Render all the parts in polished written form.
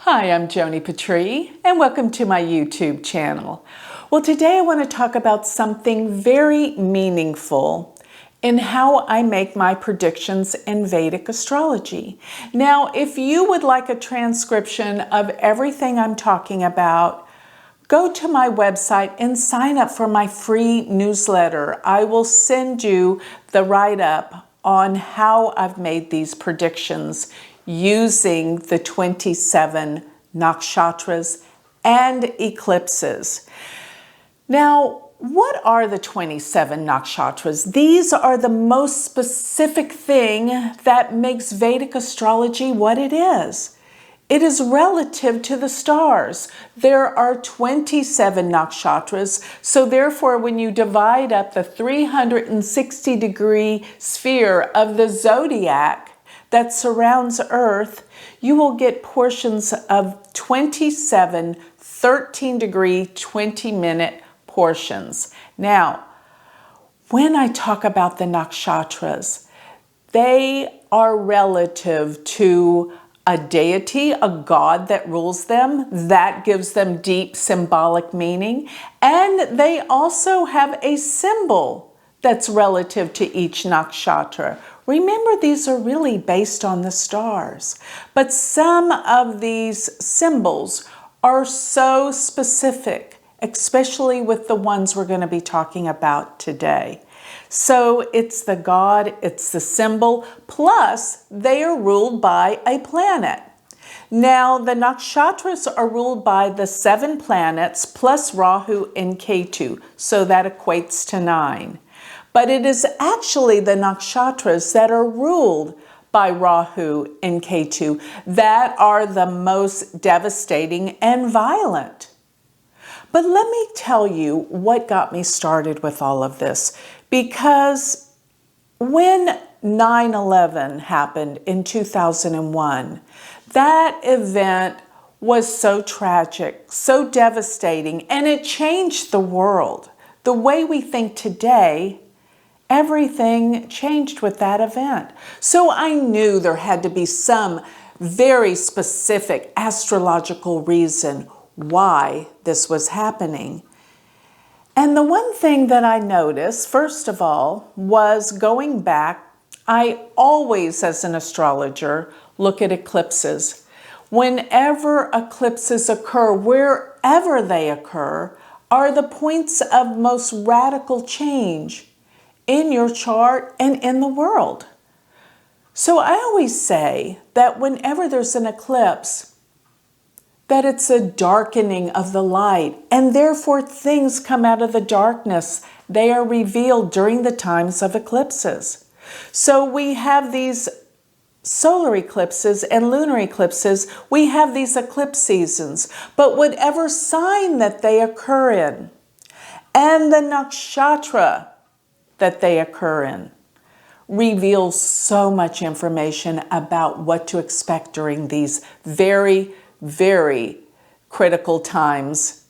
Hi, I'm Joni Patry, and welcome to my YouTube channel. Well, today I want to talk about something very meaningful in how I make my predictions in Vedic astrology. Now, if you would like a transcription of everything I'm talking about, go to my website and sign up for my free newsletter. I will send you the write-up on how I've made these predictions using the 27 nakshatras and eclipses. Now, what are the 27 nakshatras? These are the most specific thing that makes Vedic astrology what it is. It is relative to the stars. There are 27 nakshatras, so therefore when you divide up the 360-degree sphere of the zodiac that surrounds Earth, you will get portions of 27 13-degree 20-minute portions. Now, when I talk about the nakshatras, they are relative to a deity, a god that rules them. That gives them deep symbolic meaning. And they also have a symbol that's relative to each nakshatra. Remember, these are really based on the stars. But some of these symbols are so specific, especially with the ones we're going to be talking about today. So it's the god, it's the symbol, plus they are ruled by a planet. Now, the nakshatras are ruled by the 7 planets plus Rahu and Ketu, so that equates to 9. But it is actually the nakshatras that are ruled by Rahu and Ketu that are the most devastating and violent. But let me tell you what got me started with all of this. Because when 9/11 happened in 2001, that event was so tragic, so devastating, and it changed the world. The way we think today, everything changed with that event. So I knew there had to be some very specific astrological reason why this was happening. And the one thing that I noticed, first of all, was going back, I always, as an astrologer, look at eclipses. Whenever eclipses occur, wherever they occur, are the points of most radical change in your chart and in the world. So I always say that whenever there's an eclipse, that it's a darkening of the light, and therefore things come out of the darkness. They are revealed during the times of eclipses. So we have these solar eclipses and lunar eclipses. We have these eclipse seasons, but whatever sign that they occur in, and the nakshatra that they occur in, reveals so much information about what to expect during these very critical times,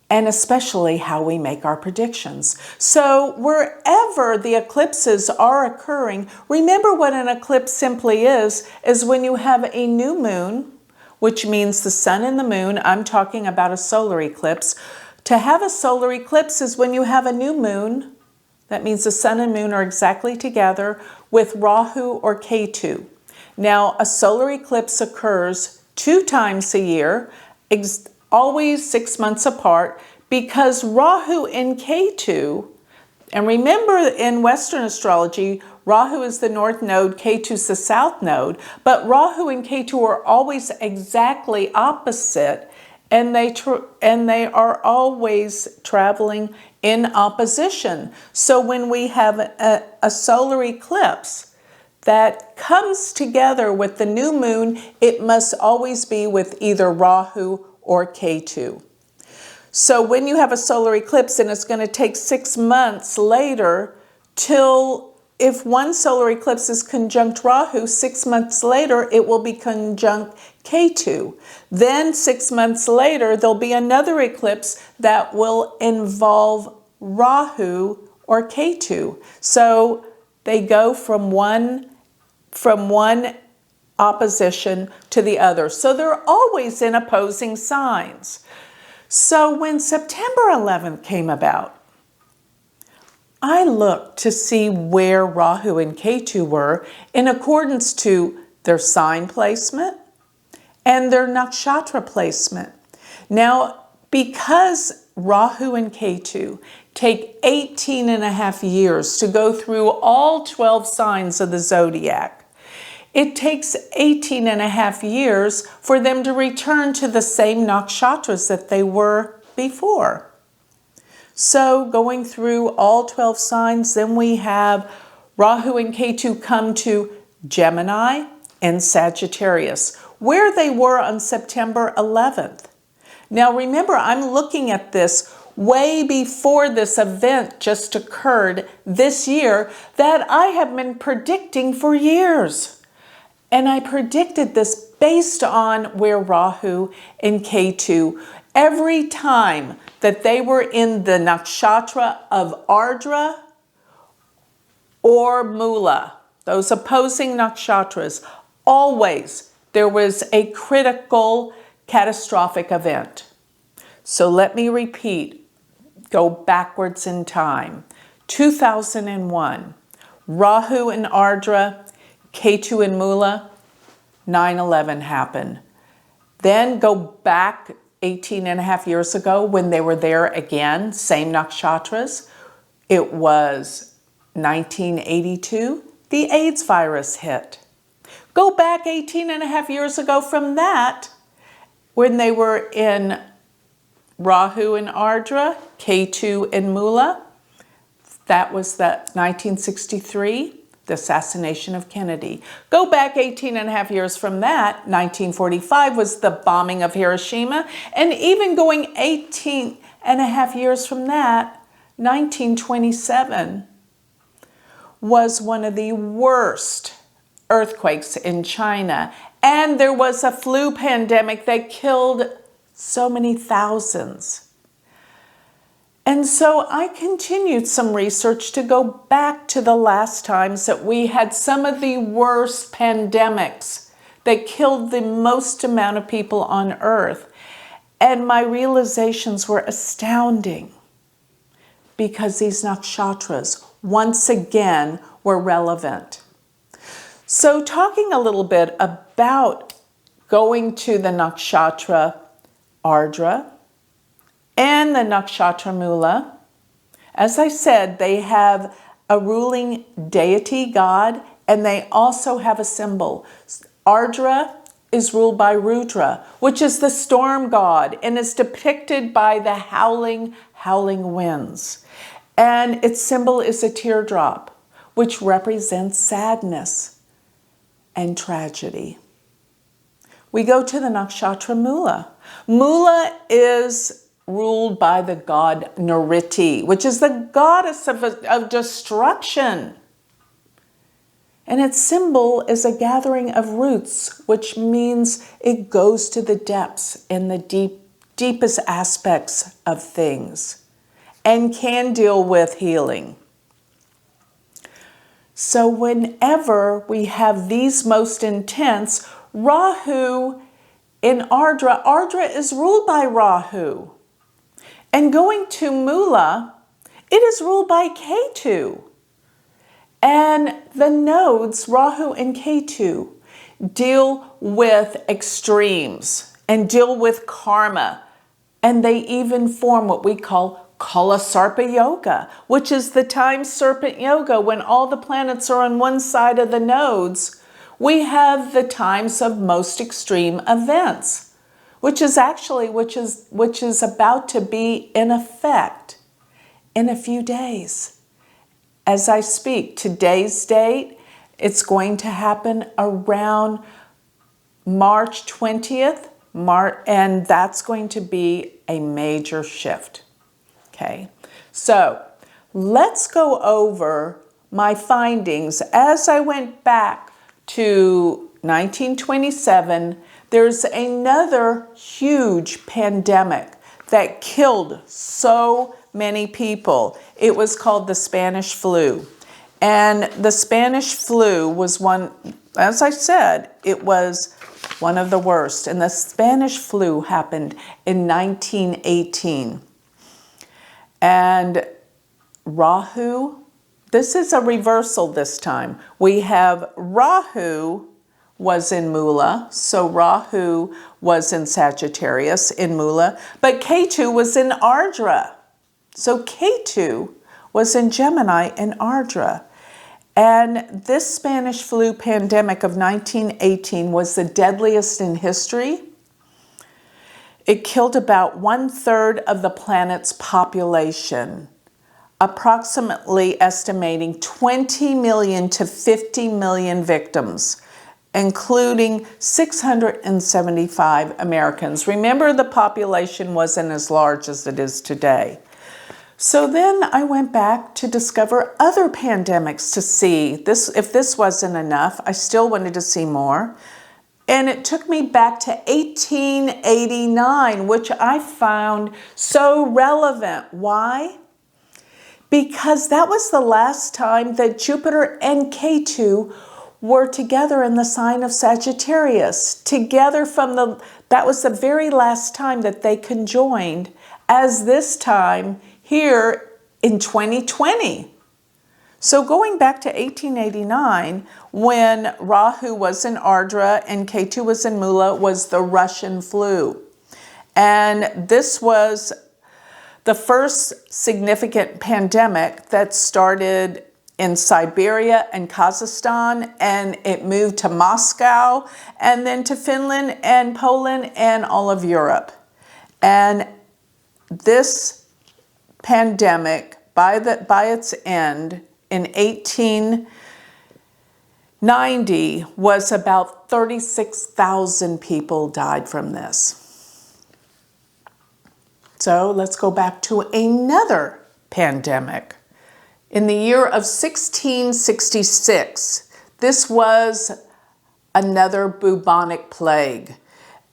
and especially how we make our predictions. So wherever the eclipses are occurring, remember what an eclipse simply is when you have a new moon, which means the sun and the moon. I'm talking about a solar eclipse. To have a solar eclipse is when you have a new moon. That means the sun and moon are exactly together with Rahu or Ketu. Now, a solar eclipse occurs 2 times a year, always 6 months apart, because Rahu and Ketu, and remember in Western astrology, Rahu is the north node, Ketu is the south node, but Rahu and Ketu are always exactly opposite, and they are always traveling in opposition. So when we have a solar eclipse that comes together with the new moon, it must always be with either Rahu or Ketu. So when you have a solar eclipse, and it's going to take 6 months later till, if one solar eclipse is conjunct Rahu, 6 months later it will be conjunct Ketu. Then 6 months later there'll be another eclipse that will involve Rahu or Ketu. So they go from one opposition to the other. So they're always in opposing signs. So when September 11th came about, I looked to see where Rahu and Ketu were in accordance to their sign placement and their nakshatra placement. Now, because Rahu and Ketu take 18 and a half years to go through all 12 signs of the zodiac, it takes 18 and a half years for them to return to the same nakshatras that they were before. So going through all 12 signs, then we have Rahu and Ketu come to Gemini and Sagittarius, where they were on September 11th. Now remember, I'm looking at this way before this event just occurred this year that I have been predicting for years. And I predicted this based on where Rahu and Ketu, every time that they were in the nakshatra of Ardra or Mula, those opposing nakshatras, always there was a critical, catastrophic event. So let me repeat, go backwards in time. 2001, Rahu and Ardra, Ketu and Mula, 9/11 happened. Then go back 18 and a half years ago when they were there again, same nakshatras. It was 1982, the AIDS virus hit. Go back 18 and a half years ago from that, when they were in Rahu and Ardra, Ketu and Mula. That was the 1963. The assassination of Kennedy. Go back 18 and a half years from that, 1945 was the bombing of Hiroshima, and even going 18 and a half years from that, 1927 was one of the worst earthquakes in China, and there was a flu pandemic that killed so many thousands. And so I continued some research to go back to the last times that we had some of the worst pandemics that killed the most amount of people on Earth. And my realizations were astounding because these nakshatras, once again, were relevant. So talking a little bit about going to the nakshatra Ardra, and the nakshatra Mula, as I said, they have a ruling deity, God, and they also have a symbol. Ardra is ruled by Rudra, which is the storm god, and is depicted by the howling winds. And its symbol is a teardrop, which represents sadness and tragedy. We go to the nakshatra Mula. Mula is ruled by the god Nriti, which is the goddess of destruction. And its symbol is a gathering of roots, which means it goes to the depths and the deepest aspects of things and can deal with healing. So whenever we have these most intense, Rahu in Ardra, Ardra is ruled by Rahu. And going to Mula, it is ruled by Ketu. And the nodes, Rahu and Ketu, deal with extremes and deal with karma. And they even form what we call Kala Sarpa Yoga, which is the time serpent yoga. When all the planets are on one side of the nodes, we have the times of most extreme events, which is about to be in effect in a few days. As I speak, today's date, it's going to happen around March 20th, and that's going to be a major shift. Okay, so let's go over my findings. As I went back to 1927, there's another huge pandemic that killed so many people. It was called the Spanish flu. And the Spanish flu was one as I said, it was one of the worst. And the Spanish flu happened in 1918. And Rahu, this is a reversal this time. We have Rahu was in Mula, so Rahu was in Sagittarius in Mula, but Ketu was in Ardra. So Ketu was in Gemini in Ardra. And this Spanish flu pandemic of 1918 was the deadliest in history. It killed about 1/3 of the planet's population, approximately estimating 20 million to 50 million victims, including 675 Americans. Remember, the population wasn't as large as it is today. So then I went back to discover other pandemics to see this. If this wasn't enough, I still wanted to see more. And it took me back to 1889, which I found so relevant. Why? Because that was the last time that Jupiter and Ketu were together in the sign of Sagittarius. Together that was the very last time that they conjoined, as this time here in 2020. So going back to 1889, when Rahu was in Ardra and Ketu was in Mula, was the Russian flu. And this was the first significant pandemic that started in Siberia and Kazakhstan, and it moved to Moscow, and then to Finland and Poland and all of Europe. And this pandemic, by its end, in 1890, was about 36,000 people died from this. So let's go back to another pandemic. In the year of 1666, this was another bubonic plague.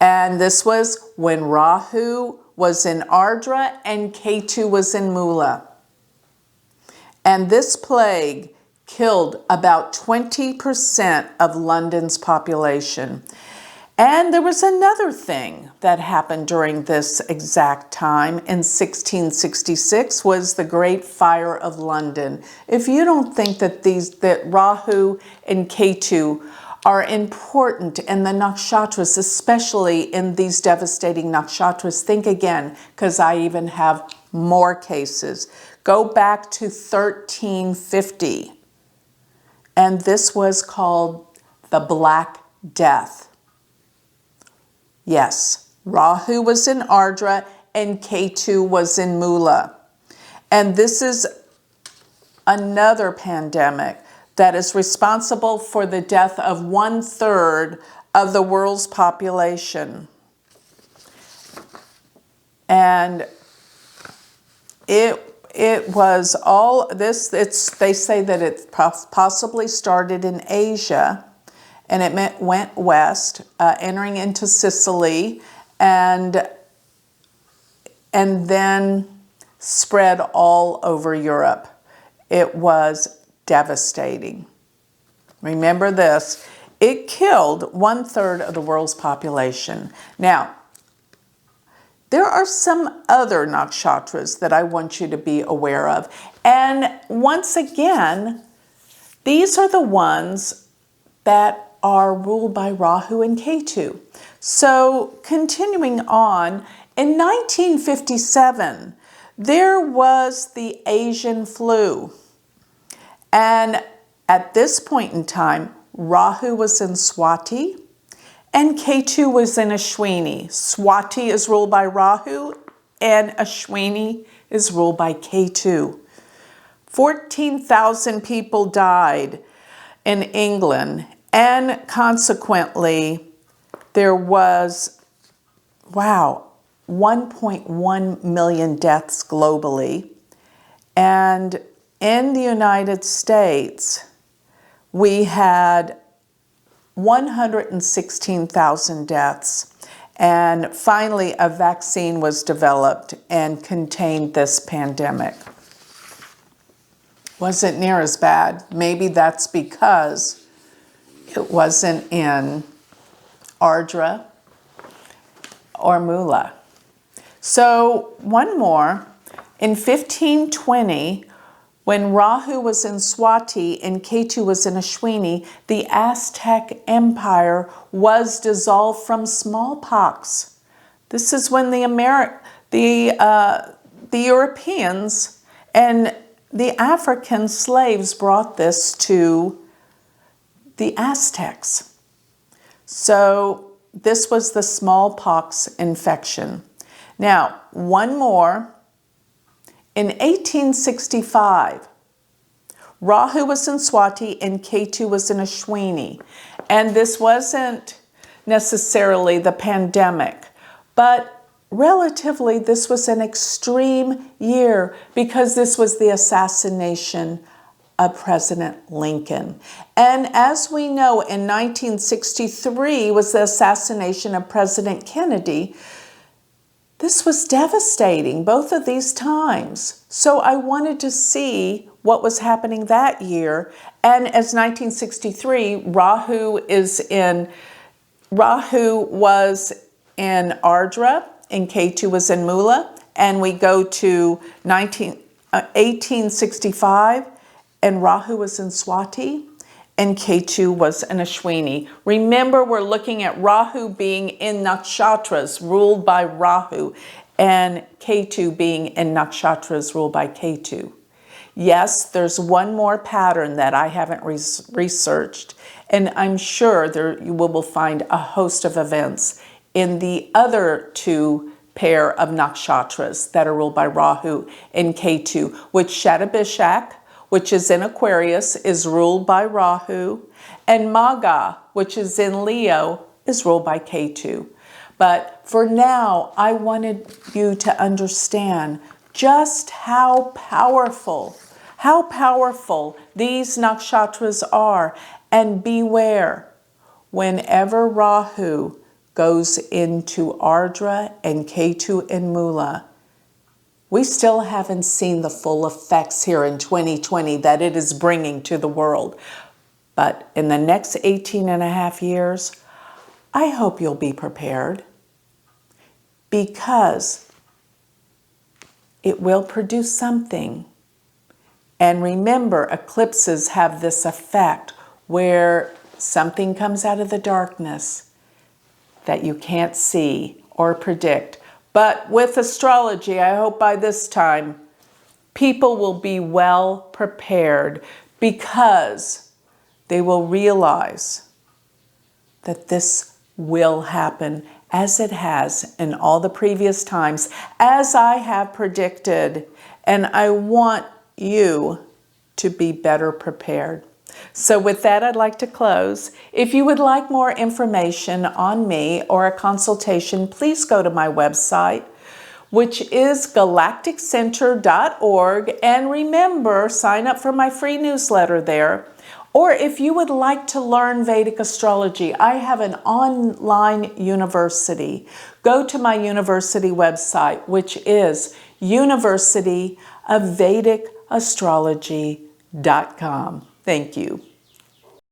And this was when Rahu was in Ardra and Ketu was in Mula. And this plague killed about 20% of London's population. And there was another thing that happened during this exact time in 1666 was the Great Fire of London. If you don't think that Rahu and Ketu are important in the nakshatras, especially in these devastating nakshatras, think again, because I even have more cases. Go back to 1350, and this was called the Black Death. Yes, Rahu was in Ardra and Ketu was in Mula. And this is another pandemic that is responsible for the death of 1/3 of the world's population. And it was all this, they say that it possibly started in Asia, and it went west, entering into Sicily, and then spread all over Europe. It was devastating. Remember this, it killed 1/3 of the world's population. Now, there are some other nakshatras that I want you to be aware of. And once again, these are the ones that are ruled by Rahu and Ketu. So continuing on, in 1957, there was the Asian flu. And at this point in time, Rahu was in Swati and Ketu was in Ashwini. Swati is ruled by Rahu and Ashwini is ruled by Ketu. 14,000 people died in England, and consequently, there was, 1.1 million deaths globally. And in the United States, we had 116,000 deaths. And finally, a vaccine was developed and contained this pandemic. Wasn't near as bad. Maybe that's because It wasn't in Ardra or Mula. So one more. In 1520, when Rahu was in Swati and Ketu was in Ashwini, the Aztec Empire was dissolved from smallpox. This is when the Europeans and the African slaves brought this to the Aztecs. So this was the smallpox infection. Now, one more. In 1865, Rahu was in Swati and Ketu was in Ashwini. And this wasn't necessarily the pandemic, but relatively this was an extreme year because this was the assassination of President Lincoln. And as we know, in 1963 was the assassination of President Kennedy. This was devastating, both of these times. So I wanted to see what was happening that year. And as 1963, Rahu was in Ardra and Ketu was in Mula. And we go to 1865 and Rahu was in Swati and Ketu was in Ashwini. Remember, we're looking at Rahu being in nakshatras ruled by Rahu and Ketu being in nakshatras ruled by Ketu. Yes, there's one more pattern that I haven't researched, and I'm sure you will find a host of events in the other two pair of nakshatras that are ruled by Rahu and Ketu, which Shatabishak, which is in Aquarius, is ruled by Rahu, and Magha, which is in Leo, is ruled by Ketu. But for now, I wanted you to understand just how powerful these nakshatras are, and beware, whenever Rahu goes into Ardra and Ketu in Mula, we still haven't seen the full effects here in 2020 that it is bringing to the world. But in the next 18 and a half years, I hope you'll be prepared, because it will produce something. And remember, eclipses have this effect where something comes out of the darkness that you can't see or predict. But with astrology, I hope by this time, people will be well prepared, because they will realize that this will happen as it has in all the previous times, as I have predicted. And I want you to be better prepared. So with that, I'd like to close. If you would like more information on me or a consultation, please go to my website, which is galacticcenter.org. And remember, sign up for my free newsletter there. Or if you would like to learn Vedic astrology, I have an online university. Go to my university website, which is University of Vedic Astrology.com. Thank you.